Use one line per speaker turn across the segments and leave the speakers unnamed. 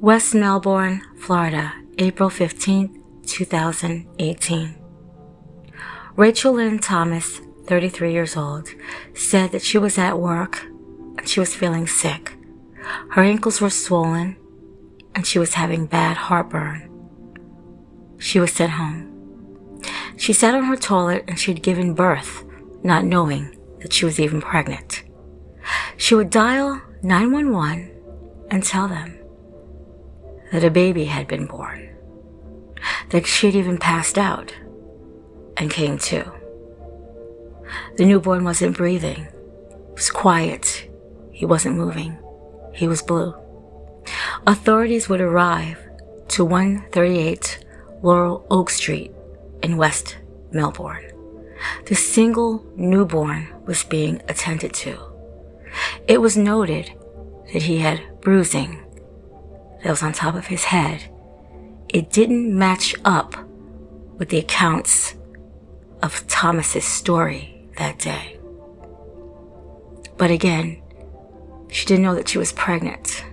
West Melbourne, Florida, April 15, 2018. Rachel Lynn Thomas, 33 years old, said that she was at work and she was feeling sick. Her ankles were swollen and she was having bad heartburn. She was sent home. She sat on her toilet and she'd given birth, not knowing that she was even pregnant. She would dial 911 and tell them that a baby had been born, that she'd even passed out and came to. The newborn wasn't breathing. He was quiet. He wasn't moving. He was blue. Authorities would arrive to 138 Laurel Oak Street in West Melbourne. The single newborn was being attended to. It was noted that he had bruising that was on top of his head. It didn't match up with the accounts of Thomas's story that day. But again, she didn't know that she was pregnant.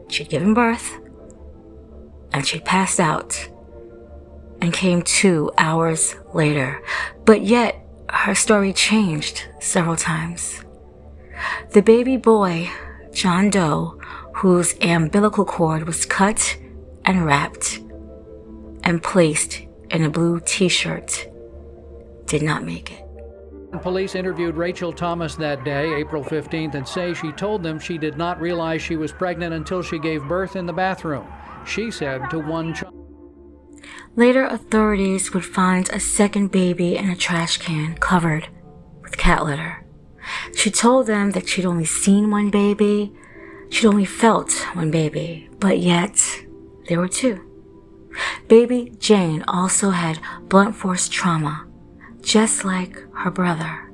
She'd given birth and she'd passed out and came 2 hours later. But yet her story changed several times. The baby boy, John Doe, whose umbilical cord was cut and wrapped and placed in a blue t-shirt, did not make it.
Police interviewed Rachel Thomas that day, April 15th, and say she told them she did not realize she was pregnant until she gave birth in the bathroom. She said to one child.
Later, authorities would find a second baby in a trash can covered with cat litter. She told them that she'd only seen one baby, she'd only felt one baby, but yet there were two. Baby Jane also had blunt force trauma, just like her brother.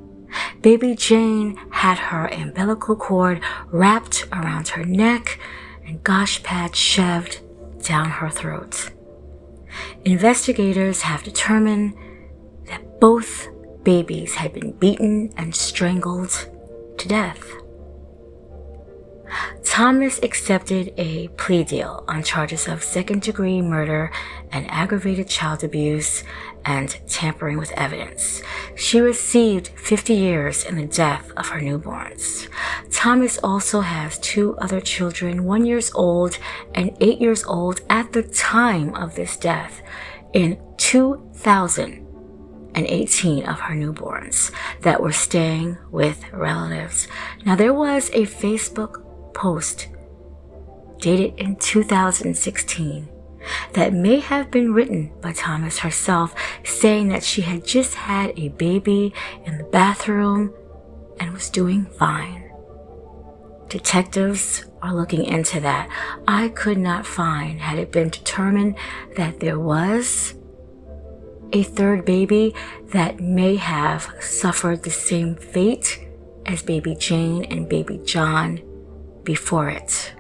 Baby Jane had her umbilical cord wrapped around her neck and gosh pads shoved down her throat. Investigators have determined that both babies had been beaten and strangled to death. Thomas accepted a plea deal on charges of second-degree murder and aggravated child abuse and tampering with evidence. She received 50 years in the death of her newborns. Thomas also has 2 other children, 1 year old and 8 years old at the time of this death. In 2018 of her newborns that were staying with relatives. Now, there was a Facebook post dated in 2016 that may have been written by Thomas herself, saying that she had just had a baby in the bathroom and was doing fine. Detectives are looking into that. I could not find, had it been determined that there was a third baby that may have suffered the same fate as baby Jane and baby John before it.